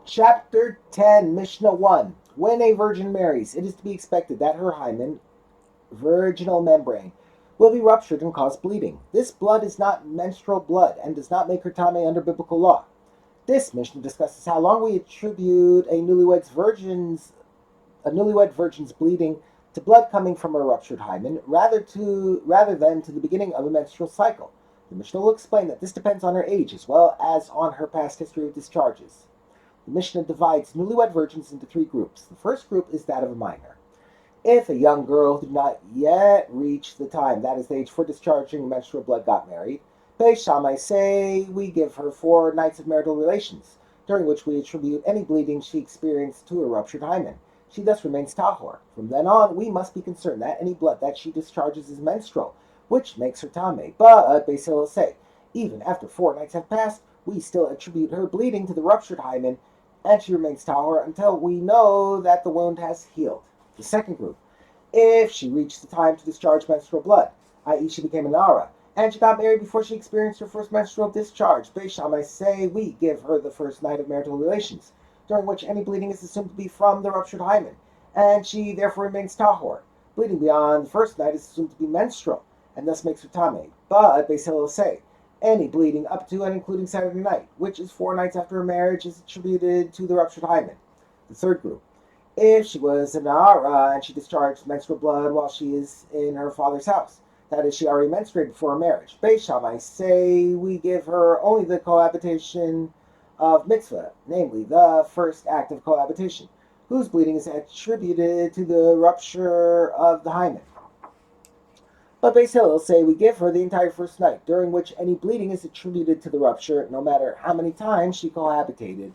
Chapter 10, Mishnah 1. When a virgin marries, it is to be expected that her hymen, virginal membrane, will be ruptured and cause bleeding. This blood is not menstrual blood and does not make her tame under biblical law. This Mishnah discusses how long we attribute a newlywed virgin's bleeding to blood coming from a ruptured hymen rather than to the beginning of a menstrual cycle. The Mishnah will explain that this depends on her age as well as on her past history of discharges. The Mishnah divides newlywed virgins into three groups. The first group is that of a minor. If a young girl who did not yet reach the time, that is the age for discharging menstrual blood, got married, Beis Shammai say we give her 4 nights of marital relations, during which we attribute any bleeding she experienced to a ruptured hymen. She thus remains tahor. From then on, we must be concerned that any blood that she discharges is menstrual, which makes her tameh. But Beis Hillel say, even after 4 nights have passed, we still attribute her bleeding to the ruptured hymen, and she remains tahor until we know that the wound has healed. The second group, if she reached the time to discharge menstrual blood, i.e. she became an ara, and she got married before she experienced her first menstrual discharge, Beis Shammai say we give her the first night of marital relations, during which any bleeding is assumed to be from the ruptured hymen, and she therefore remains tahor. Bleeding beyond the first night is assumed to be menstrual, and thus makes her tameh. But Beis Hillel say any bleeding up to and including Saturday night, which is 4 nights after her marriage, is attributed to the ruptured hymen. The third group, if she was an Ara and she discharged menstrual blood while she is in her father's house, that is, she already menstruated before her marriage, Beis Shammai say we give her only the cohabitation of mitzvah, namely the first act of cohabitation, whose bleeding is attributed to the rupture of the hymen. But Beis Hillel say we give her the entire first night, during which any bleeding is attributed to the rupture, no matter how many times she cohabitated.